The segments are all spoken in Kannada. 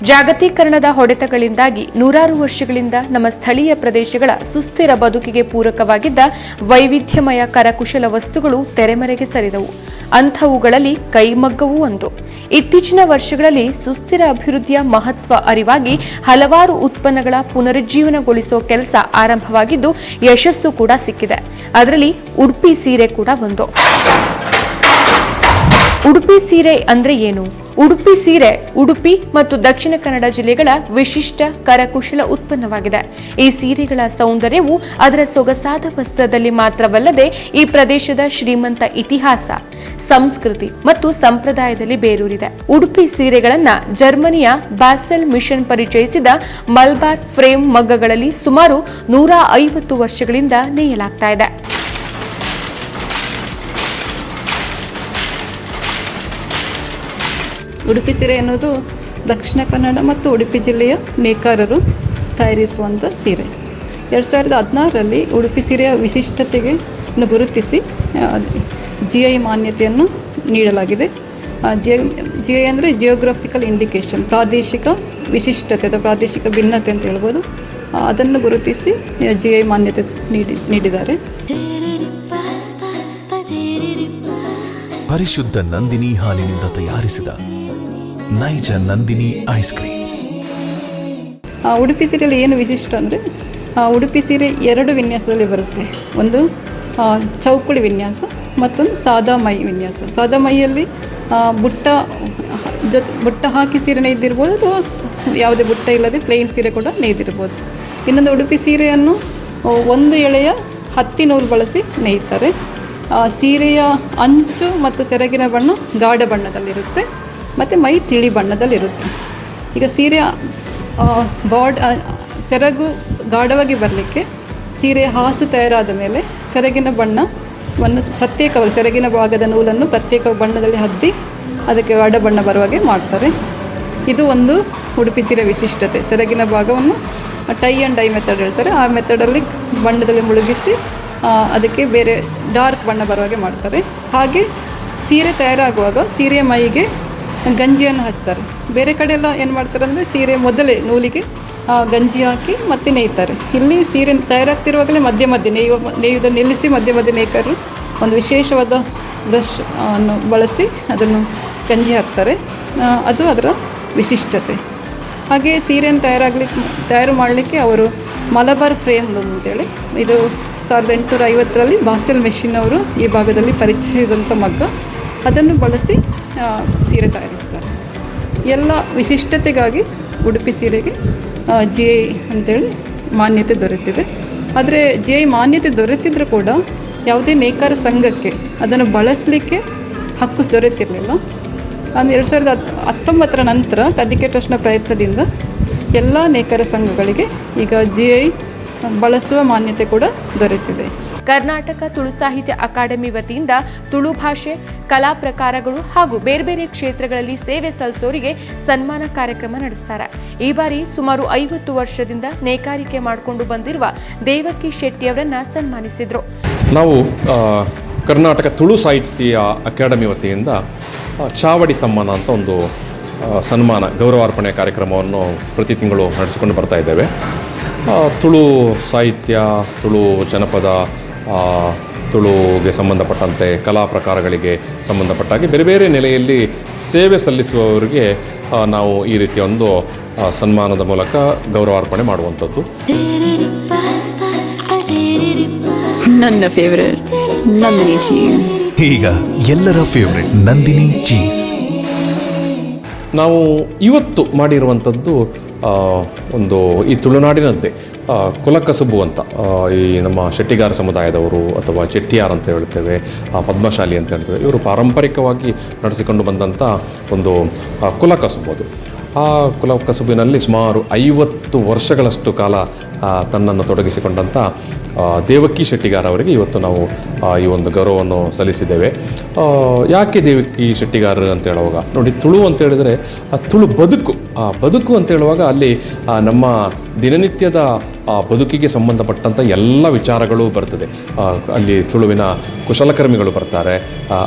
ಜಾಗತೀಕರಣದ ಹೊಡೆತಗಳಿಂದಾಗಿ ನೂರಾರು ವರ್ಷಗಳಿಂದ ನಮ್ಮ ಸ್ಥಳೀಯ ಪ್ರದೇಶಗಳ ಸುಸ್ಥಿರ ಬದುಕಿಗೆ ಪೂರಕವಾಗಿದ್ದ ವೈವಿಧ್ಯಮಯ ಕರಕುಶಲ ವಸ್ತುಗಳು ತೆರೆಮರೆಗೆ ಸರಿದವು. ಅಂಥವುಗಳಲ್ಲಿ ಕೈಮಗ್ಗವೂ ಒಂದು. ಇತ್ತೀಚಿನ ವರ್ಷಗಳಲ್ಲಿ ಸುಸ್ಥಿರ ಅಭಿವೃದ್ಧಿಯ ಮಹತ್ವ ಅರಿವಾಗಿ ಹಲವಾರು ಉತ್ಪನ್ನಗಳ ಪುನರುಜ್ಜೀವನಗೊಳಿಸುವ ಕೆಲಸ ಆರಂಭವಾಗಿದ್ದು ಯಶಸ್ಸು ಕೂಡ ಸಿಕ್ಕಿದೆ. ಅದರಲ್ಲಿ ಉಡುಪಿ ಸೀರೆ ಕೂಡ ಒಂದು. ಉಡುಪಿ ಸೀರೆ ಅಂದ್ರೆ ಏನು? ಉಡುಪಿ ಸೀರೆ ಉಡುಪಿ ಮತ್ತು ದಕ್ಷಿಣ ಕನ್ನಡ ಜಿಲ್ಲೆಗಳ ವಿಶಿಷ್ಟ ಕರಕುಶಲ ಉತ್ಪನ್ನವಾಗಿದೆ. ಈ ಸೀರೆಗಳ ಸೌಂದರ್ಯವು ಅದರ ಸೊಗಸಾದ ವಸ್ತ್ರದಲ್ಲಿ ಮಾತ್ರವಲ್ಲದೆ ಈ ಪ್ರದೇಶದ ಶ್ರೀಮಂತ ಇತಿಹಾಸ, ಸಂಸ್ಕೃತಿ ಮತ್ತು ಸಂಪ್ರದಾಯದಲ್ಲಿ ಬೇರೂರಿದೆ. ಉಡುಪಿ ಸೀರೆಗಳನ್ನ ಜರ್ಮನಿಯ ಬಾಸೆಲ್ ಮಿಷನ್ ಪರಿಚಯಿಸಿದ ಮಲ್ಬಾರ್ ಫ್ರೇಮ್ ಮಗ್ಗಗಳಲ್ಲಿ ಸುಮಾರು 150 ವರ್ಷಗಳಿಂದ ನೇಯಲಾಗ್ತಾ ಇದೆ. ಉಡುಪಿ ಸೀರೆ ಎನ್ನುವುದು ದಕ್ಷಿಣ ಕನ್ನಡ ಮತ್ತು ಉಡುಪಿ ಜಿಲ್ಲೆಯ ನೇಕಾರರು ತಯಾರಿಸುವಂಥ ಸೀರೆ. 2016ರಲ್ಲಿ ಉಡುಪಿ ಸೀರೆಯ ವಿಶಿಷ್ಟತೆಗೆ ಗುರುತಿಸಿ GI ಮಾನ್ಯತೆಯನ್ನು ನೀಡಲಾಗಿದೆ. GI ಅಂದರೆ ಜಿಯೋಗ್ರಫಿಕಲ್ ಇಂಡಿಕೇಶನ್, ಪ್ರಾದೇಶಿಕ ವಿಶಿಷ್ಟತೆ ಅಥವಾ ಪ್ರಾದೇಶಿಕ ಭಿನ್ನತೆ ಅಂತ ಹೇಳ್ಬೋದು. ಅದನ್ನು ಗುರುತಿಸಿ GI ಮಾನ್ಯತೆ ನೀಡಿದ್ದಾರೆ. ಪರಿಶುದ್ಧ ನಂದಿನಿ ಹಾಲಿನಿಂದ ತಯಾರಿಸಿದ ನೈಜ ನಂದಿನಿ ಐಸ್ ಕ್ರೀಮ್ಸ್. ಉಡುಪಿ ಸೀರೆಯಲ್ಲಿ ಏನು ವಿಶಿಷ್ಟ ಅಂದರೆ ಉಡುಪಿ ಸೀರೆ 2 ವಿನ್ಯಾಸದಲ್ಲಿ ಬರುತ್ತೆ. ಒಂದು ಚೌಕುಳಿ ವಿನ್ಯಾಸ, ಮತ್ತೊಂದು ಸಾದಾ ಮೈ ವಿನ್ಯಾಸ. ಸಾದಾ ಮೈಯಲ್ಲಿ ಬುಟ್ಟ ಹಾಕಿ ಸೀರೆ ನೇಯ್ದಿರ್ಬೋದು ಅಥವಾ ಯಾವುದೇ ಬುಟ್ಟ ಇಲ್ಲದೆ ಪ್ಲೇನ್ ಸೀರೆ ಕೂಡ ನೇಯ್ದಿರ್ಬೋದು. ಇನ್ನೊಂದು ಉಡುಪಿ ಸೀರೆಯನ್ನು ಒಂದು ಎಳೆಯ ಹತ್ತಿ ನೂಲು ಬಳಸಿ ನೇಯ್ತಾರೆ. ಸೀರೆಯ ಅಂಚು ಮತ್ತು ಸೆರಗಿನ ಬಣ್ಣ ಗಾಢ ಬಣ್ಣದಲ್ಲಿರುತ್ತೆ ಮತ್ತು ಮೈ ತಿಳಿ ಬಣ್ಣದಲ್ಲಿರುತ್ತೆ. ಈಗ ಸೀರೆಯ ಸೆರಗು ಗಾಢವಾಗಿ ಬರಲಿಕ್ಕೆ ಸೀರೆಯ ಹಾಸು ತಯಾರಾದ ಮೇಲೆ ಸೆರಗಿನ ಬಣ್ಣವನ್ನು ಪ್ರತ್ಯೇಕವಾಗಿ, ಸೆರಗಿನ ಭಾಗದ ನೂಲನ್ನು ಪ್ರತ್ಯೇಕ ಬಣ್ಣದಲ್ಲಿ ಹದ್ದಿ ಅದಕ್ಕೆ ಗಾಢ ಬಣ್ಣ ಬರುವಾಗೆ ಮಾಡ್ತಾರೆ. ಇದು ಒಂದು ಉಡುಪಿ ಸೀರೆ ವಿಶಿಷ್ಟತೆ. ಸೆರಗಿನ ಭಾಗವನ್ನು ಟೈ ಆ್ಯಂಡ್ ಡೈ ಮೆಥಡ್ ಹೇಳ್ತಾರೆ. ಆ ಮೆಥಡಲ್ಲಿ ಬಣ್ಣದಲ್ಲಿ ಮುಳುಗಿಸಿ ಅದಕ್ಕೆ ಬೇರೆ ಡಾರ್ಕ್ ಬಣ್ಣ ಬರುವಾಗೆ ಮಾಡ್ತಾರೆ. ಹಾಗೆ ಸೀರೆ ತಯಾರಾಗುವಾಗ ಸೀರೆಯ ಮೈಗೆ ಗಂಜಿಯನ್ನು ಹಚ್ತಾರೆ. ಬೇರೆ ಕಡೆ ಎಲ್ಲ ಏನು ಮಾಡ್ತಾರೆ ಅಂದರೆ ಸೀರೆ ಮೊದಲೇ ನೂಲಿಗೆ ಗಂಜಿ ಹಾಕಿ ಮತ್ತೆ ನೇಯ್ತಾರೆ. ಇಲ್ಲಿ ಸೀರೆ ತಯಾರಾಗ್ತಿರುವಾಗಲೇ ಮಧ್ಯೆ ನೇಯುವುದನ್ನು ನಿಲ್ಲಿಸಿ ಮಧ್ಯೆ ನೇಕಾರರು ಒಂದು ವಿಶೇಷವಾದ ಬ್ರಷ್ ಅನ್ನು ಬಳಸಿ ಅದನ್ನು ಗಂಜಿ ಹಾಕ್ತಾರೆ. ಅದು ಅದರ ವಿಶಿಷ್ಟತೆ. ಹಾಗೆ ಸೀರೆಯನ್ನು ತಯಾರು ಮಾಡಲಿಕ್ಕೆ ಅವರು ಮಲಬಾರ್ ಫ್ರೇಮ್ ಅಂತೇಳಿ, ಇದು 1850ರಲ್ಲಿ ಬಾಸೆಲ್ ಮೆಷಿನ್ ಅವರು ಈ ಭಾಗದಲ್ಲಿ ಪರಿಚಯಿಸಿದಂಥ ಮಗ್ಗ, ಅದನ್ನು ಬಳಸಿ ಸೀರೆ ತಯಾರಿಸ್ತಾರೆ. ಎಲ್ಲ ವಿಶಿಷ್ಟತೆಗಾಗಿ ಉಡುಪಿ ಸೀರೆಗೆ GI ಅಂತೇಳಿ ಮಾನ್ಯತೆ ದೊರೆತಿದೆ. ಆದರೆ GI ಮಾನ್ಯತೆ ದೊರೆತಿದ್ರೂ ಕೂಡ ಯಾವುದೇ ನೇಕಾರ ಸಂಘಕ್ಕೆ ಅದನ್ನು ಬಳಸಲಿಕ್ಕೆ ಹಕ್ಕು ದೊರೆತಿರಲಿಲ್ಲ. ಅಂದರೆ 2019ರ ನಂತರ ಕದಿಕೆ ಟ್ರಸ್ಟ್ನ ಪ್ರಯತ್ನದಿಂದ ಎಲ್ಲ ನೇಕಾರ ಸಂಘಗಳಿಗೆ ಈಗ GI ಬಳಸುವ ಮಾನ್ಯತೆ ಕೂಡ ದೊರೆತಿದೆ. ಕರ್ನಾಟಕ ತುಳು ಸಾಹಿತ್ಯ ಅಕಾಡೆಮಿ ವತಿಯಿಂದ ತುಳು ಭಾಷೆ, ಕಲಾ ಪ್ರಕಾರಗಳು ಹಾಗೂ ಬೇರೆ ಬೇರೆ ಕ್ಷೇತ್ರಗಳಲ್ಲಿ ಸೇವೆ ಸಲ್ಲಿಸೋರಿಗೆ ಸನ್ಮಾನ ಕಾರ್ಯಕ್ರಮ ನಡೆಸ್ತಾರೆ. ಈ ಬಾರಿ ಸುಮಾರು 50 ವರ್ಷದಿಂದ ನೇಕಾರಿಕೆ ಮಾಡಿಕೊಂಡು ಬಂದಿರುವ ದೇವಕಿ ಶೆಟ್ಟಿ ಅವರನ್ನ ಸನ್ಮಾನಿಸಿದ್ರು. ನಾವು ಕರ್ನಾಟಕ ತುಳು ಸಾಹಿತ್ಯ ಅಕಾಡೆಮಿ ವತಿಯಿಂದ ಚಾವಡಿ ತಮ್ಮನ ಅಂತ ಒಂದು ಸನ್ಮಾನ ಗೌರವಾರ್ಪಣೆ ಕಾರ್ಯಕ್ರಮವನ್ನು ಪ್ರತಿ ತಿಂಗಳು ನಡೆಸಿಕೊಂಡು ಬರ್ತಾ ಇದ್ದೇವೆ. ತುಳು ಸಾಹಿತ್ಯ, ತುಳು ಜನಪದ, ತುಳುಗೆ ಸಂಬಂಧಪಟ್ಟಂತೆ ಕಲಾ ಪ್ರಕಾರಗಳಿಗೆ ಸಂಬಂಧಪಟ್ಟಾಗೆ ಬೇರೆ ಬೇರೆ ನೆಲೆಯಲ್ಲಿ ಸೇವೆ ಸಲ್ಲಿಸುವವರಿಗೆ ನಾವು ಈ ರೀತಿಯ ಒಂದು ಸನ್ಮಾನದ ಮೂಲಕ ಗೌರವಾರ್ಪಣೆ ಮಾಡುವಂಥದ್ದು. ನನ್ನ ಫೇವರೇಟ್ ನಂದಿನಿ ಚೀಸ್. ಈಗ ಎಲ್ಲರ ಫೇವರೇಟ್ ನಂದಿನಿ ಚೀಸ್. ನಾವು ಇವತ್ತು ಮಾಡಿರುವಂಥದ್ದು ಒಂದು ಈ ತುಳುನಾಡಿನದ್ದೇ ಕುಲಕಸುಬು ಅಂತ, ಈ ನಮ್ಮ ಶೆಟ್ಟಿಗಾರ ಸಮುದಾಯದವರು ಅಥವಾ ಚೆಟ್ಟಿಯಾರ್ ಅಂತ ಹೇಳ್ತೇವೆ, ಪದ್ಮಶಾಲಿ ಅಂತ ಹೇಳ್ತೇವೆ, ಇವರು ಪಾರಂಪರಿಕವಾಗಿ ನಡೆಸಿಕೊಂಡು ಬಂದಂಥ ಒಂದು ಕುಲಕಸುಬು. ಅದು ಆ ಕುಲಕಸುಬಿನಲ್ಲಿ ಸುಮಾರು 50 ವರ್ಷಗಳಷ್ಟು ಕಾಲ ತನ್ನನ್ನು ತೊಡಗಿಸಿಕೊಂಡಂಥ ದೇವಕಿ ಶೆಟ್ಟಿಗಾರ ಅವರಿಗೆ ಇವತ್ತು ನಾವು ಈ ಒಂದು ಗೌರವವನ್ನು ಸಲ್ಲಿಸಿದ್ದೇವೆ. ಯಾಕೆ ದೇವಕಿ ಶೆಟ್ಟಿಗಾರರು ಅಂತ ಹೇಳುವಾಗ ನೋಡಿ, ತುಳು ಅಂತ ಹೇಳಿದರೆ ಆ ತುಳು ಬದುಕು, ಆ ಬದುಕು ಅಂತ ಹೇಳುವಾಗ ಅಲ್ಲಿ ನಮ್ಮ ದಿನನಿತ್ಯದ ಬದುಕಿಗೆ ಸಂಬಂಧಪಟ್ಟಂಥ ಎಲ್ಲ ವಿಚಾರಗಳು ಬರ್ತದೆ. ಅಲ್ಲಿ ತುಳುವಿನ ಕುಶಲಕರ್ಮಿಗಳು ಬರ್ತಾರೆ,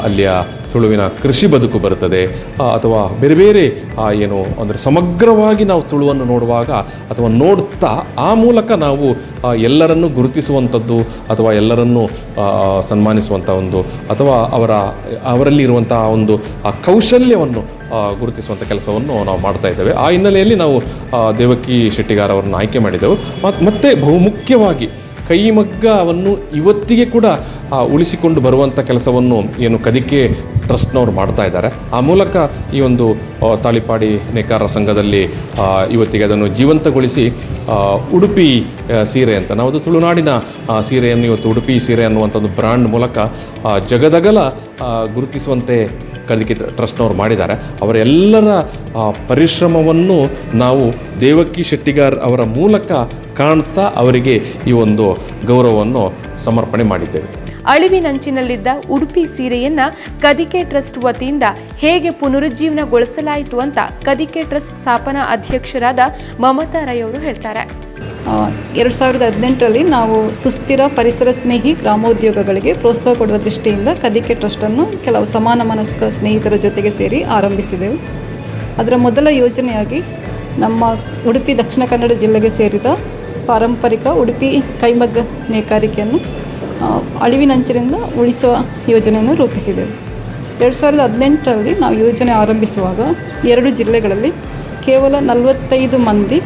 ಅಲ್ಲಿಯ ತುಳುವಿನ ಕೃಷಿ ಬದುಕು ಬರುತ್ತದೆ, ಅಥವಾ ಬೇರೆ ಬೇರೆ ಏನು ಅಂದರೆ ಸಮಗ್ರವಾಗಿ ನಾವು ತುಳುವನ್ನು ನೋಡುವಾಗ ಅಥವಾ ನೋಡ್ತಾ ಆ ಮೂಲಕ ನಾವು ಎಲ್ಲರನ್ನೂ ಗುರುತಿಸುವಂಥದ್ದು ಅಥವಾ ಎಲ್ಲರನ್ನೂ ಸನ್ಮಾನಿಸುವಂಥ ಒಂದು ಅಥವಾ ಅವರಲ್ಲಿ ಇರುವಂತಹ ಒಂದು ಕೌಶಲ್ಯವನ್ನು ಗುರುತಿಸುವಂಥ ಕೆಲಸವನ್ನು ನಾವು ಮಾಡ್ತಾ ಇದ್ದೇವೆ. ಆ ಹಿನ್ನೆಲೆಯಲ್ಲಿ ನಾವು ದೇವಕಿ ಶೆಟ್ಟಿಗಾರ್ ಅವರನ್ನು ಆಯ್ಕೆ ಮಾಡಿದೆವು. ಮತ್ತು ಬಹುಮುಖ್ಯವಾಗಿ ಕೈಮಗ್ಗವನ್ನು ಇವತ್ತಿಗೆ ಕೂಡ ಉಳಿಸಿಕೊಂಡು ಬರುವಂಥ ಕೆಲಸವನ್ನು ಏನು ಕದಿಕೆ ಟ್ರಸ್ಟ್ನವರು ಮಾಡ್ತಾ ಇದ್ದಾರೆ. ಆ ಮೂಲಕ ಈ ಒಂದು ತಾಳಿಪಾಡಿ ನೇಕಾರರ ಸಂಘದಲ್ಲಿ ಇವತ್ತಿಗೆ ಅದನ್ನು ಜೀವಂತಗೊಳಿಸಿ ಉಡುಪಿ ಸೀರೆ ಅಂತ ನಾವು ತುಳುನಾಡಿನ ಸೀರೆಯನ್ನು ಇವತ್ತು ಉಡುಪಿ ಸೀರೆ ಅನ್ನುವಂಥದ್ದು ಬ್ರ್ಯಾಂಡ್ ಮೂಲಕ ಜಗದಗಲ ಗುರುತಿಸುವಂತೆ ಕದಿಕೆ ಟ್ರಸ್ಟ್ನವರು ಮಾಡಿದ್ದಾರೆ. ಅವರೆಲ್ಲರ ಪರಿಶ್ರಮವನ್ನು ನಾವು ದೇವಕಿ ಶೆಟ್ಟಿಗಾರ್ ಅವರ ಮೂಲಕ ಕಾಣ್ತಾ ಅವರಿಗೆ ಈ ಒಂದು ಗೌರವವನ್ನು ಸಮರ್ಪಣೆ ಮಾಡಿದ್ದೇವೆ. ಅಳಿವಿನಂಚಿನಲ್ಲಿದ್ದ ಉಡುಪಿ ಸೀರೆಯನ್ನ ಕದಿಕೆ ಟ್ರಸ್ಟ್ ವತಿಯಿಂದ ಹೇಗೆ ಪುನರುಜ್ಜೀವನಗೊಳಿಸಲಾಯಿತು ಅಂತ ಕದಿಕೆ ಟ್ರಸ್ಟ್ ಸ್ಥಾಪನಾ ಅಧ್ಯಕ್ಷರಾದ ಮಮತಾ ರೈ ಅವರು ಹೇಳ್ತಾರೆ. 2018ರಲ್ಲಿ ನಾವು ಸುಸ್ಥಿರ ಪರಿಸರ ಸ್ನೇಹಿ ಗ್ರಾಮೋದ್ಯೋಗಗಳಿಗೆ ಪ್ರೋತ್ಸಾಹ ಕೊಡುವ ದೃಷ್ಟಿಯಿಂದ ಕದಿಕೆ ಟ್ರಸ್ಟನ್ನು ಕೆಲವು ಸಮಾನ ಮನಸ್ಕ ಸ್ನೇಹಿತರ ಜೊತೆಗೆ ಸೇರಿ ಆರಂಭಿಸಿದೆವು. ಅದರ ಮೊದಲ ಯೋಜನೆಯಾಗಿ ನಮ್ಮ ಉಡುಪಿ ದಕ್ಷಿಣ ಕನ್ನಡ ಜಿಲ್ಲೆಗೆ ಸೇರಿದ ಪಾರಂಪರಿಕ ಉಡುಪಿ ಕೈಮಗ್ಗ ನೇಕಾರಿಕೆಯನ್ನು ಅಳಿವಿನಂಚಿನಿಂದ ಉಳಿಸುವ ಯೋಜನೆಯನ್ನು ರೂಪಿಸಿದೆವು. 2018ರಲ್ಲಿ ನಾವು ಯೋಜನೆ ಆರಂಭಿಸುವಾಗ 2 ಜಿಲ್ಲೆಗಳಲ್ಲಿ ಕೇವಲ 45 ಮಂದಿ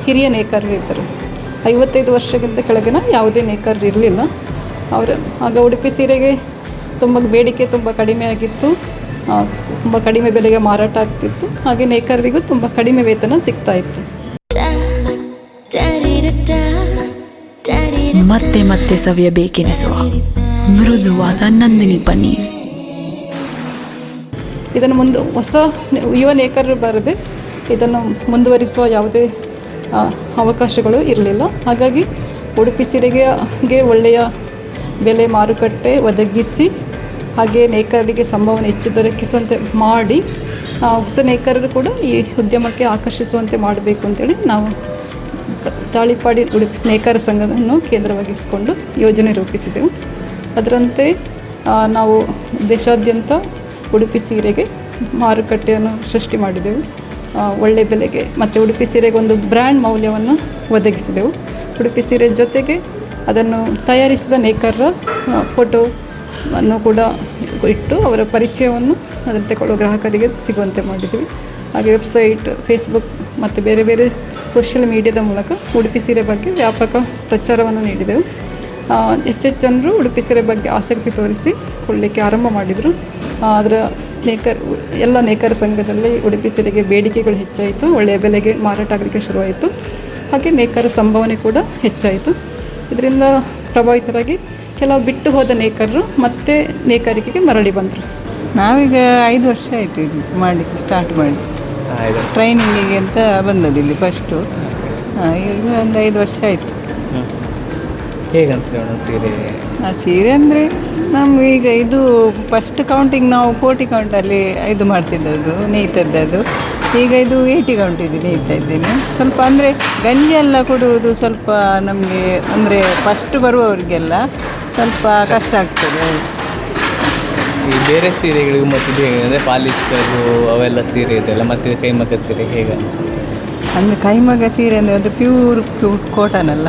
ಹಿರಿಯ ನೇಕಾರರು ಇದ್ದರು. 55 ವರ್ಷಕ್ಕಿಂತ ಕೆಳಗಿನ ಯಾವುದೇ ನೇಕಾರರು ಇರಲಿಲ್ಲ. ಆಗ ಉಡುಪಿ ಸೀರೆಗೆ ತುಂಬ ಬೇಡಿಕೆ ತುಂಬ ಕಡಿಮೆ ಆಗಿತ್ತು, ತುಂಬ ಕಡಿಮೆ ಬೆಲೆಗೆ ಮಾರಾಟ ಆಗ್ತಿತ್ತು. ಹಾಗೆ ನೇಕಾರರಿಗೂ ತುಂಬ ಕಡಿಮೆ ವೇತನ ಸಿಗ್ತಾ ಇತ್ತು. ಮತ್ತೆ ಮತ್ತೆ ಸವಿಯಬೇಕೆನಿಸುವ ಮೃದುವಾದ ನಂದಿನಿ ಪನ್ನೀರ್. ಇದನ್ನು ಹೊಸ ಯುವ ನೇಕಾರರು ಬರದೆ ಇದನ್ನು ಮುಂದುವರಿಸುವ ಯಾವುದೇ ಅವಕಾಶಗಳು ಇರಲಿಲ್ಲ. ಹಾಗಾಗಿ ಉಡುಪಿ ಸೀರೆಗೆ ಒಳ್ಳೆಯ ಬೆಲೆ ಮಾರುಕಟ್ಟೆ ಒದಗಿಸಿ ಹಾಗೆ ನೇಕಾರರಿಗೆ ಸಂಭಾವನೆ ಹೆಚ್ಚು ದೊರಕಿಸುವಂತೆ ಮಾಡಿ ಹೊಸ ನೇಕಾರರು ಕೂಡ ಈ ಉದ್ಯಮಕ್ಕೆ ಆಕರ್ಷಿಸುವಂತೆ ಮಾಡಬೇಕು ಅಂತೇಳಿ ನಾವು ತಾಳಿಪಾಡಿ ಉಡುಪಿ ನೇಕಾರ ಸಂಘವನ್ನು ಕೇಂದ್ರವಾಗಿಸಿಕೊಂಡು ಯೋಜನೆ ರೂಪಿಸಿದೆವು. ಅದರಂತೆ ನಾವು ದೇಶಾದ್ಯಂತ ಉಡುಪಿ ಸೀರೆಗೆ ಮಾರುಕಟ್ಟೆಯನ್ನು ಸೃಷ್ಟಿ ಮಾಡಿದೆವು. ಒಳ್ಳೆಯ ಬೆಲೆಗೆ ಮತ್ತು ಉಡುಪಿ ಸೀರೆಗೆ ಒಂದು ಬ್ರ್ಯಾಂಡ್ ಮೌಲ್ಯವನ್ನು ಒದಗಿಸಿದೆವು. ಉಡುಪಿ ಸೀರೆ ಜೊತೆಗೆ ಅದನ್ನು ತಯಾರಿಸಿದ ನೇಕಾರರ ಫೋಟೋವನ್ನು ಕೂಡ ಇಟ್ಟು ಅವರ ಪರಿಚಯವನ್ನು ಅದನ್ನು ತಗೊಳ್ಳೋ ಗ್ರಾಹಕರಿಗೆ ಸಿಗುವಂತೆ ಮಾಡಿದ್ದೀವಿ. ಹಾಗೆ ವೆಬ್ಸೈಟ್, ಫೇಸ್ಬುಕ್ ಮತ್ತು ಬೇರೆ ಬೇರೆ ಸೋಷಿಯಲ್ ಮೀಡಿಯಾದ ಮೂಲಕ ಉಡುಪಿ ಸೀರೆ ಬಗ್ಗೆ ವ್ಯಾಪಕ ಪ್ರಚಾರವನ್ನು ನೀಡಿದೆವು. ಹೆಚ್ಚೆಚ್ಚು ಜನರು ಉಡುಪಿ ಸೀರೆ ಬಗ್ಗೆ ಆಸಕ್ತಿ ತೋರಿಸಿ ಕೊಳ್ಳಲಿಕ್ಕೆ ಆರಂಭ ಮಾಡಿದರು. ಅದರ ಎಲ್ಲ ನೇಕಾರ ಸಂಘದಲ್ಲಿ ಉಡುಪಿ ಸೀರೆಗೆ ಬೇಡಿಕೆಗಳು ಹೆಚ್ಚಾಯಿತು, ಒಳ್ಳೆಯ ಬೆಲೆಗೆ ಮಾರಾಟ ಆಗಲಿಕ್ಕೆ ಶುರುವಾಯಿತು. ಹಾಗೆ ನೇಕಾರ ಸಂಭಾವನೆ ಕೂಡ ಹೆಚ್ಚಾಯಿತು. ಇದರಿಂದ ಪ್ರಭಾವಿತರಾಗಿ ಕೆಲವು ಬಿಟ್ಟು ಹೋದ ನೇಕಾರರು ಮತ್ತೆ ನೇಕಾರಿಕೆಗೆ ಮರಳಿ ಬಂದರು. ನಾವೀಗ 5 ವರ್ಷ ಆಯಿತು ಇಲ್ಲಿ ಮಾಡಲಿಕ್ಕೆ ಸ್ಟಾರ್ಟ್ ಮಾಡಿ. ಟ್ರೈನಿಂಗಿಗೆ ಅಂತ ಬಂದದ್ದು ಇಲ್ಲಿ ಫಸ್ಟು. ಈಗ ಒಂದು 5 ವರ್ಷ ಆಯಿತು. ಹೇಗೆ ಅನಿಸ್ತದೆ ಸೀರೆ? ಸೀರೆ ಅಂದರೆ ನಮ್ಗೆ ಈಗ ಇದು ಫಸ್ಟ್ ಕೌಂಟಿಂಗ್ ನಾವು 40 ಕೌಂಟಲ್ಲಿ ಇದು ಮಾಡ್ತಿದ್ದದ್ದು, ನೇಯ್ತದ್ದು. ಈಗ ಇದು 80 ಕೌಂಟ್ ಇದು ನೇಯ್ತಾ ಇದ್ದೇನೆ. ಸ್ವಲ್ಪ ಅಂದರೆ ಗಂಜಿ ಎಲ್ಲ ಕೊಡುವುದು ಸ್ವಲ್ಪ ನಮಗೆ ಅಂದರೆ ಫಸ್ಟ್ ಬರುವವರಿಗೆಲ್ಲ ಸ್ವಲ್ಪ ಕಷ್ಟ ಆಗ್ತದೆ. ಈ ಬೇರೆ ಸೀರೆಗಳಿಗೂ ಮತ್ತು ಹೇಗೆ ಅಂದರೆ ಪಾಲಿಸ್ಟರು ಅವೆಲ್ಲ ಸೀರೆ ಇದೆಲ್ಲ ಮತ್ತು ಕೈಮಗ್ಗ ಸೀರೆ ಹೇಗೆ ಅನಿಸುತ್ತೆ? ಅಂದರೆ ಕೈಮಗ್ಗ ಸೀರೆ ಅಂದರೆ ಅದು ಪ್ಯೂರ್ ಕಾಟನ್ ಅಲ್ಲ,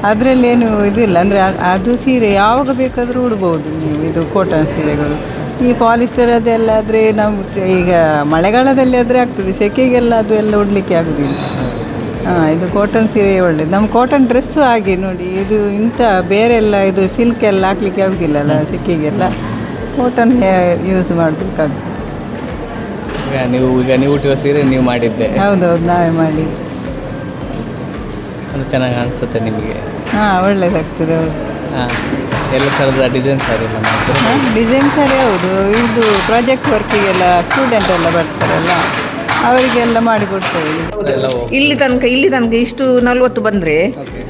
ಅದರಲ್ಲಿ ಏನು ಇದಿಲ್ಲ. ಅಂದರೆ ಅದು ಸೀರೆ ಯಾವಾಗ ಬೇಕಾದರೂ ಉಡ್ಬೋದು ನೀವು, ಇದು ಕಾಟನ್ ಸೀರೆಗಳು. ಈ ಪಾಲಿಸ್ಟರ್ ಅದೆಲ್ಲ ಆದರೆ ನಾವು ಈಗ ಮಳೆಗಾಲದಲ್ಲಿ ಆದರೆ ಆಗ್ತದೆ, ಸೆಕೆಗೆಲ್ಲ ಅದು ಎಲ್ಲ ಉಡಲಿಕ್ಕೆ ಆಗೋದಿಲ್ಲ. ಇದು ಕಾಟನ್ ಸೀರೆ ಒಳ್ಳೆಯದು. ನಮ್ಮ ಕಾಟನ್ ಡ್ರೆಸ್ಸು ಹಾಗೆ ನೋಡಿ, ಇದು ಇಂಥ ಬೇರೆ ಎಲ್ಲ ಇದು ಸಿಲ್ಕ್ ಎಲ್ಲ ಹಾಕ್ಲಿಕ್ಕೆ ಆಗೋದಿಲ್ಲಲ್ಲ ಸೆಕೆಗೆಲ್ಲ, ಕಾಟನ್ ಯೂಸ್ ಮಾಡಬೇಕಾಗ್ತದೆ. ಈಗ ನೀವು ಉಟ್ಟಿರೋ ಸೀರೆ ನೀವು ಮಾಡಿದ್ದೆ? ಹೌದೌದು, ನಾವೇ ಮಾಡಿ. ಅದು ಚೆನ್ನಾಗಿ ಅನಿಸುತ್ತೆ ನಿಮಗೆ? ಒಳ್ಳೆಯದಾಗ್ತದೆ. ಹೌದು. ಎಲ್ಲ ಥರದ ಡಿಸೈನ್ ಸಾರಿ ಡಿಸೈನ್ ಸಾರಿ ಹೌದು. ಇದು ಪ್ರಾಜೆಕ್ಟ್ ವರ್ಕಿಗೆಲ್ಲ ಸ್ಟೂಡೆಂಟ್ ಎಲ್ಲ ಬರ್ತಾರಲ್ಲ, ಅವರಿಗೆಲ್ಲ ಮಾಡಿಕೊಡ್ತೇವೆ. ಇಲ್ಲಿ ತನಕ ಇಷ್ಟು 40 ಬಂದರೆ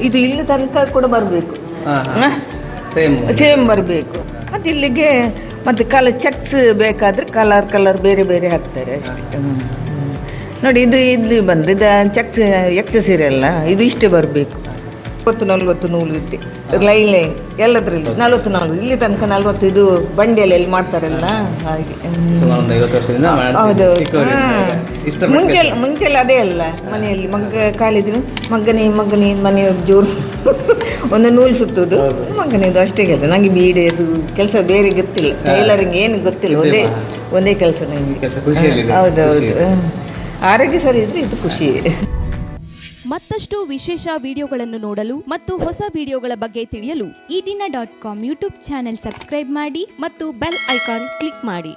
ಇದು ಇಲ್ಲಿ ತನಕ ಕೂಡ ಬರಬೇಕು, ಸೇಮ್ ಬರಬೇಕು. ಮತ್ತು ಇಲ್ಲಿಗೆ ಮತ್ತು ಚೆಕ್ಸ್ ಬೇಕಾದರೆ ಕಲರ್ ಬೇರೆ ಬೇರೆ ಹಾಕ್ತಾರೆ ಅಷ್ಟೇ. ನೋಡಿ ಇದು ಬಂದರೆ ಇದು ಚೆಕ್ಸ್ ಸೀರೆ ಅಲ್ಲ, ಇದು ಇಷ್ಟೇ ಬರಬೇಕು. 40 ನೂಲು ಇತ್ತು, ಲೈನ್ ಎಲ್ಲದ್ರಲ್ಲಿ 40 ಇಲ್ಲಿ ತನಕ 40 ಇದು ಬಂಡಿಯಲ್ಲಿ ಮಾಡ್ತಾರಲ್ಲ ಹಾಗೆ. ಸುಮಾರು ಒಂದು 50 ವರ್ಷದಿಂದ ಹೌದು. ಇಷ್ಟ ಮುಂಚೆಲ್ಲ ಅದೇ ಅಲ್ಲ, ಮನೆಯಲ್ಲಿ ಮಗ್ಗ ಕಾಲಿದ್ರು ಮಗನೇ ಮನೆ ಜೋರು ಒಂದು ನೂಲು ಸುತ್ತುದು ಮಗನೇದು ಅಷ್ಟೇ ಕೆಲಸ. ನನಗೆ ಬೀಡೆದು ಕೆಲಸ ಬೇರೆ ಗೊತ್ತಿಲ್ಲ, ಟೈಲರಿಂಗ್ ಏನು ಗೊತ್ತಿಲ್ಲ, ಒಂದೇ ಕೆಲಸ ನನಗೆ. ಹೌದೌದು, ಆರೋಗ್ಯ ಸರಿ ಇದ್ರೆ ಇದು ಖುಷಿ. ಮತ್ತಷ್ಟು ವಿಶೇಷ ವಿಡಿಯೋಗಳನ್ನು ನೋಡಲು ಮತ್ತು ಹೊಸ ವಿಡಿಯೋಗಳ ಬಗ್ಗೆ ತಿಳಿಯಲು ಈ ದಿನ .com ಯೂಟ್ಯೂಬ್ ಚಾನೆಲ್ ಸಬ್ಸ್ಕ್ರೈಬ್ ಮಾಡಿ ಮತ್ತು ಬೆಲ್ ಐಕಾನ್ ಕ್ಲಿಕ್ ಮಾಡಿ.